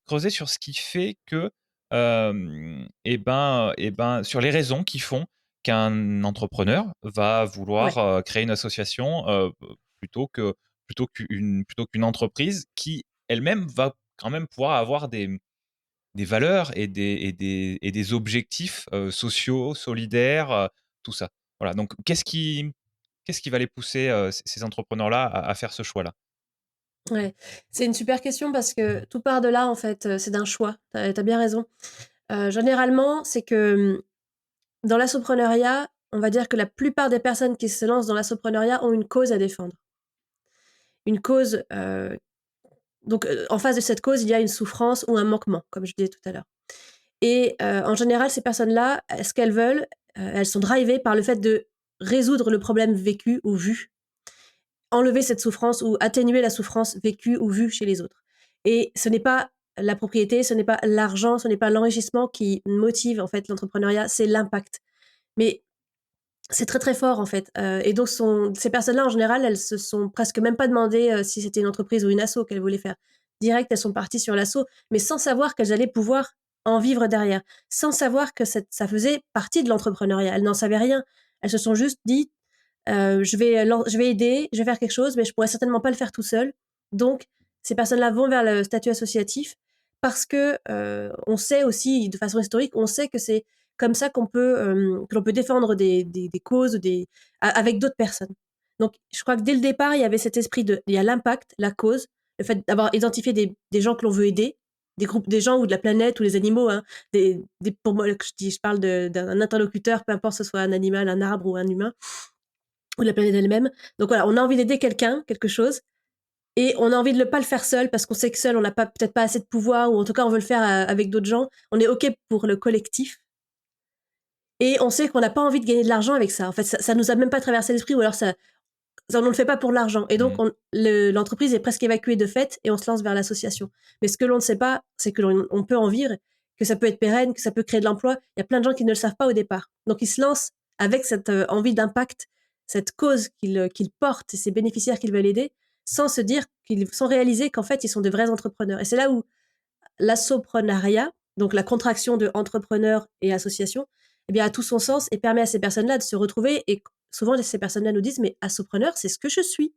creuser sur ce qui fait que, sur les raisons qui font qu'un entrepreneur va vouloir, Ouais, créer une association, plutôt que plutôt qu'une entreprise qui elle-même va quand même pouvoir avoir des valeurs et des objectifs, sociaux, solidaires, tout ça. Voilà, donc qu'est-ce qui va les pousser, ces entrepreneurs-là à faire ce choix-là? ouais. C'est une super question parce que tout part de là, en fait, c'est d'un choix. Tu as bien raison. Généralement, c'est que, dans l'assopreneuriat, on va dire que la plupart des personnes qui se lancent dans l'assopreneuriat ont une cause à défendre. Une cause, en face de cette cause, il y a une souffrance ou un manquement, comme je disais tout à l'heure. Et en général, ces personnes-là, ce qu'elles veulent, elles sont drivées par le fait de résoudre le problème vécu ou vu, enlever cette souffrance ou atténuer la souffrance vécue ou vue chez les autres. Et ce n'est pas la propriété, ce n'est pas l'argent, ce n'est pas l'enrichissement qui motive en fait l'entrepreneuriat, c'est l'impact. Mais c'est très, très fort en fait, et donc ces personnes-là en général, elles se sont presque même pas demandé, si c'était une entreprise ou une asso qu'elles voulaient faire. Direct, elles sont parties sur l'asso, mais sans savoir qu'elles allaient pouvoir en vivre derrière, sans savoir que ça faisait partie de l'entrepreneuriat. Elles n'en savaient rien. Elles se sont juste dit: je vais aider, je vais faire quelque chose, mais je pourrais certainement pas le faire tout seul». Donc ces personnes-là vont vers le statut associatif parce que, on sait aussi de façon historique, on sait que c'est comme ça que l'on peut défendre des causes, avec d'autres personnes. Donc je crois que dès le départ, il y avait cet esprit il y a l'impact, la cause, le fait d'avoir identifié des gens que l'on veut aider, des groupes, des gens ou de la planète ou les animaux, hein, pour moi, je parle d'un interlocuteur, peu importe que ce soit un animal, un arbre ou un humain, ou la planète elle-même. Donc voilà, on a envie d'aider quelqu'un, quelque chose, et on a envie de ne pas le faire seul parce qu'on sait que seul, on n'a pas, peut-être pas assez de pouvoir, ou en tout cas, on veut le faire avec d'autres gens. On est OK pour le collectif. Et on sait qu'on n'a pas envie de gagner de l'argent avec ça. En fait, ça nous a même pas traversé l'esprit, ou alors on ne le fait pas pour l'argent. Et donc, Mmh. l'entreprise est presque évacuée de fait et on se lance vers l'association. Mais ce que l'on ne sait pas, c'est que on peut en vivre, que ça peut être pérenne, que ça peut créer de l'emploi. Il y a plein de gens qui ne le savent pas au départ. Donc, ils se lancent avec cette envie d'impact, cette cause qu'ils portent et ces bénéficiaires qu'ils veulent aider, sans se dire sans réaliser qu'en fait, ils sont de vrais entrepreneurs. Et c'est là où l'assoprenariat, donc la contraction de entrepreneur et association, eh bien, a tout son sens et permet à ces personnes-là de se retrouver. Et souvent, ces personnes-là nous disent: «Mais assopreneur, c'est ce que je suis».